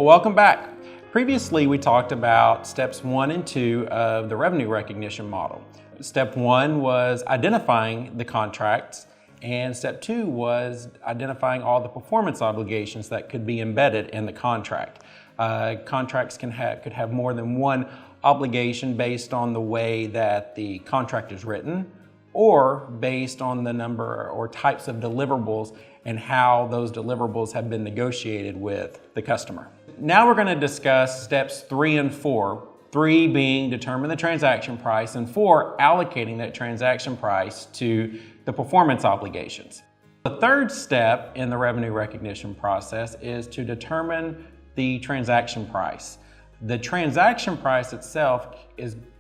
Well, welcome back. Previously, we talked about steps 1 and 2 of the revenue recognition model. Step 1 was identifying the contracts, and step 2 was identifying all the performance obligations that could be embedded in the contract. Contracts could have more than one obligation based on the way that the contract is written, or based on the number or types of deliverables and how those deliverables have been negotiated with the customer. Now we're going to discuss steps 3 and 4. 3 being determine the transaction price, and 4 allocating that transaction price to the performance obligations. The third step in the revenue recognition process is to determine the transaction price. The transaction price itself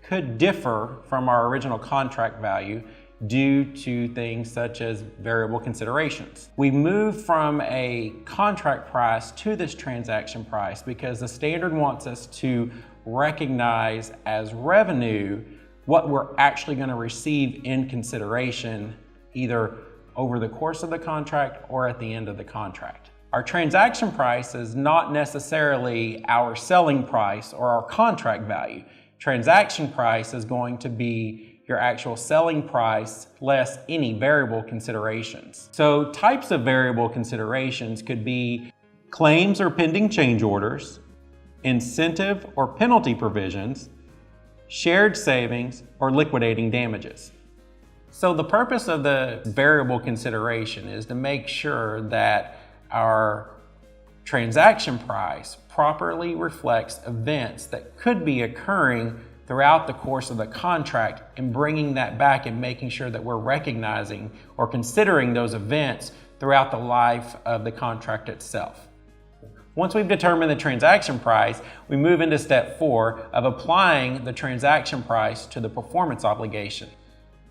could differ from our original contract value due to things such as variable considerations. We move from a contract price to this transaction price because the standard wants us to recognize as revenue what we're actually going to receive in consideration, either over the course of the contract or at the end of the contract. Our transaction price is not necessarily our selling price or our contract value. Transaction price is going to be your actual selling price less any variable considerations. So types of variable considerations could be claims or pending change orders, incentive or penalty provisions, shared savings, or liquidating damages. So the purpose of the variable consideration is to make sure that our transaction price properly reflects events that could be occurring throughout the course of the contract, and bringing that back and making sure that we're recognizing or considering those events throughout the life of the contract itself. Once we've determined the transaction price, we move into step 4 of applying the transaction price to the performance obligation.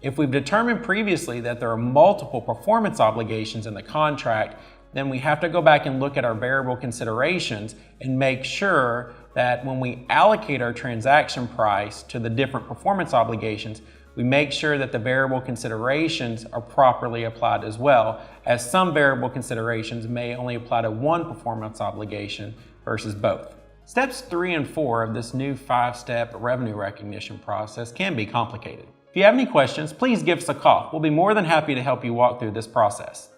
If we've determined previously that there are multiple performance obligations in the contract, then we have to go back and look at our variable considerations and make sure that when we allocate our transaction price to the different performance obligations, we make sure that the variable considerations are properly applied as well, as some variable considerations may only apply to one performance obligation versus both. Steps 3 and 4 of this new 5-step revenue recognition process can be complicated. If you have any questions, please give us a call. We'll be more than happy to help you walk through this process.